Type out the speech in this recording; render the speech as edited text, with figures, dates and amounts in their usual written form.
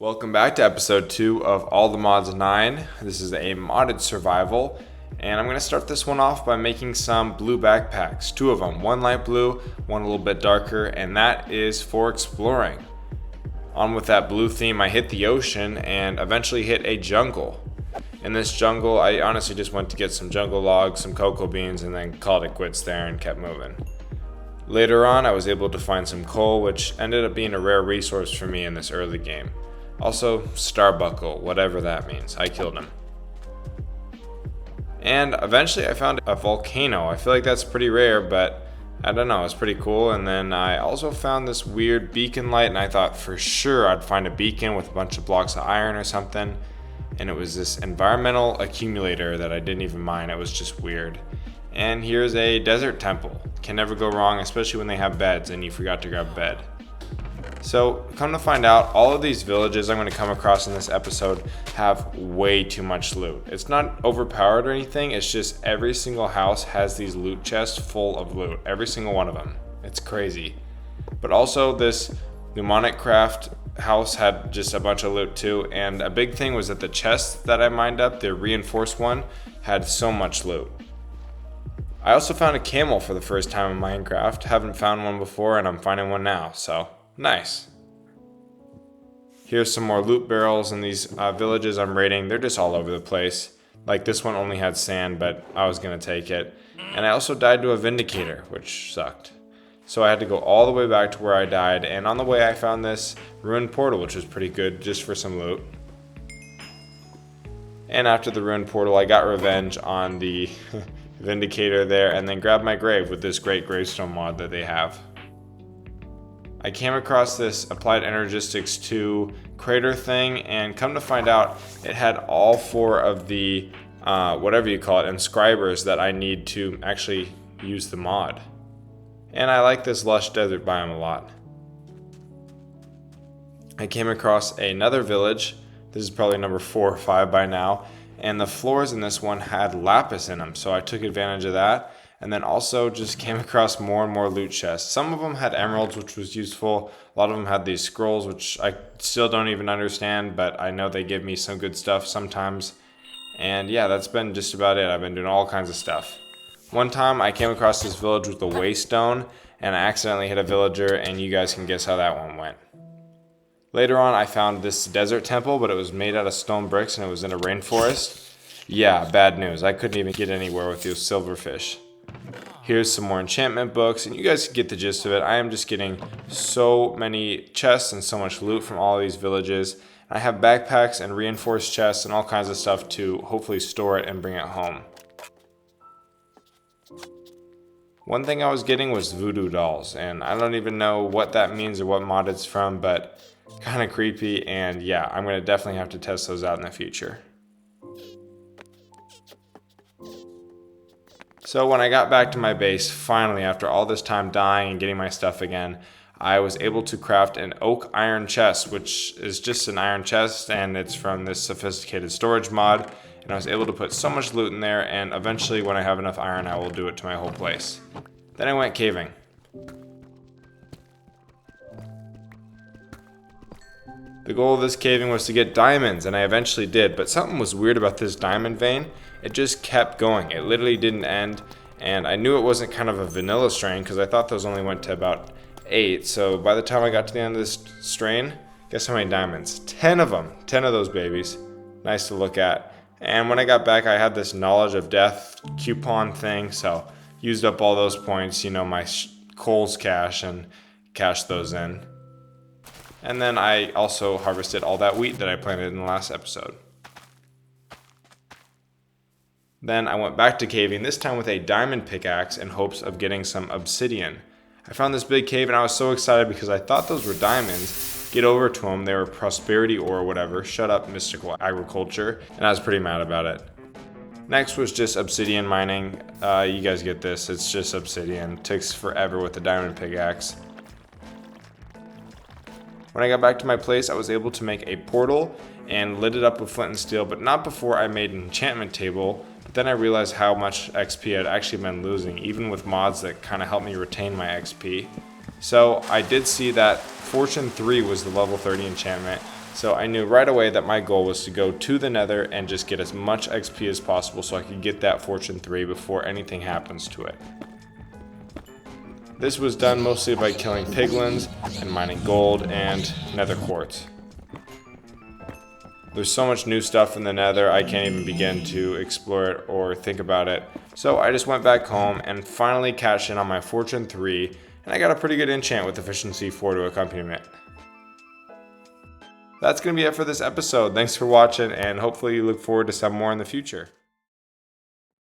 Welcome back to episode 2 of All the Mods 9. This is a modded survival, and I'm going to start this one off by making some blue backpacks. 2 of them, one light blue, one a little bit darker, and that is for exploring. On with that blue theme, I hit the ocean and eventually hit a jungle. In this jungle, I honestly just went to get some jungle logs, some cocoa beans, and then called it quits there and kept moving. Later on, I was able to find some coal, which ended up being a rare resource for me in this early game. Also, Starbuckle, whatever that means. I killed him. And eventually I found a volcano. I feel like that's pretty rare, but I don't know, it's pretty cool. And then I also found this weird beacon light, and I thought for sure I'd find a beacon with a bunch of blocks of iron or something. And it was this environmental accumulator that I didn't even mine. It was just weird. And here's a desert temple. Can never go wrong, especially when they have beds and you forgot to grab a bed. So, come to find out, all of these villages I'm going to come across in this episode have way too much loot. It's not overpowered or anything, it's just every single house has these loot chests full of loot. Every single one of them. It's crazy. But also, this Mnemonic Craft house had just a bunch of loot too, and a big thing was that the chest that I mined up, the reinforced one, had so much loot. I also found a camel for the first time in Minecraft. Haven't found one before, and I'm finding one now, so nice. Here's some more loot barrels in these villages I'm raiding. They're just all over the place. Like this one only had sand, but I was gonna take it. And I also died to a Vindicator, which sucked. So I had to go all the way back to where I died, and on the way I found this ruined portal, which was pretty good just for some loot. And after the ruined portal, I got revenge on the Vindicator there, and then grabbed my grave with this great gravestone mod that they have. I came across this Applied Energistics 2 crater thing, and come to find out it had all 4 of the whatever you call it, inscribers that I need to actually use the mod. And I like this lush desert biome a lot. I came across another village. This is probably number 4 or 5 by now, and the floors in this one had lapis in them, so I took advantage of that. And then also just came across more and more loot chests. Some of them had emeralds, which was useful. A lot of them had these scrolls, which I still don't even understand, but I know they give me some good stuff sometimes. And yeah, that's been just about it. I've been doing all kinds of stuff. One time I came across this village with a waystone, and I accidentally hit a villager, and you guys can guess how that one went. Later on, I found this desert temple, but it was made out of stone bricks, and it was in a rainforest. Yeah, bad news. I couldn't even get anywhere with those silverfish. Here's some more enchantment books, and you guys get the gist of it. I am just getting so many chests and so much loot from all of these villages. I have backpacks and reinforced chests and all kinds of stuff to hopefully store it and bring it home. One thing I was getting was voodoo dolls, and I don't even know what that means or what mod it's from, but kind of creepy, and yeah, I'm going to definitely have to test those out in the future. So when I got back to my base, finally, after all this time dying and getting my stuff again, I was able to craft an oak iron chest, which is just an iron chest, and it's from this sophisticated storage mod. And I was able to put so much loot in there, and eventually when I have enough iron, I will do it to my whole place. Then I went caving. The goal of this caving was to get diamonds, and I eventually did, but something was weird about this diamond vein. It just kept going. It literally didn't end, and I knew it wasn't kind of a vanilla strain because I thought those only went to about 8. So by the time I got to the end of this strain, guess how many diamonds? 10 of them. 10 of those babies. Nice to look at. And when I got back, I had this knowledge of death coupon thing, so used up all those points, my Coles cache, and cashed those in. And then I also harvested all that wheat that I planted in the last episode. Then I went back to caving, this time with a diamond pickaxe in hopes of getting some obsidian. I found this big cave and I was so excited because I thought those were diamonds. Get over to them, they were prosperity ore or whatever. Shut up, mystical agriculture. And I was pretty mad about it. Next was just obsidian mining. You guys get this, it's just obsidian. It takes forever with the diamond pickaxe. When I got back to my place, I was able to make a portal and lit it up with flint and steel, but not before I made an enchantment table. But then I realized how much XP I'd actually been losing, even with mods that kind of helped me retain my XP. So I did see that Fortune 3 was the level 30 enchantment, So I knew right away that my goal was to go to the Nether and just get as much XP as possible so I could get that Fortune 3 before anything happens to it. This was done mostly by killing piglins and mining gold and nether quartz. There's so much new stuff in the Nether, I can't even begin to explore it or think about it. So I just went back home and finally cashed in on my Fortune 3, and I got a pretty good enchant with Efficiency 4 to accompaniment. That's going to be it for this episode. Thanks for watching, and hopefully you look forward to some more in the future.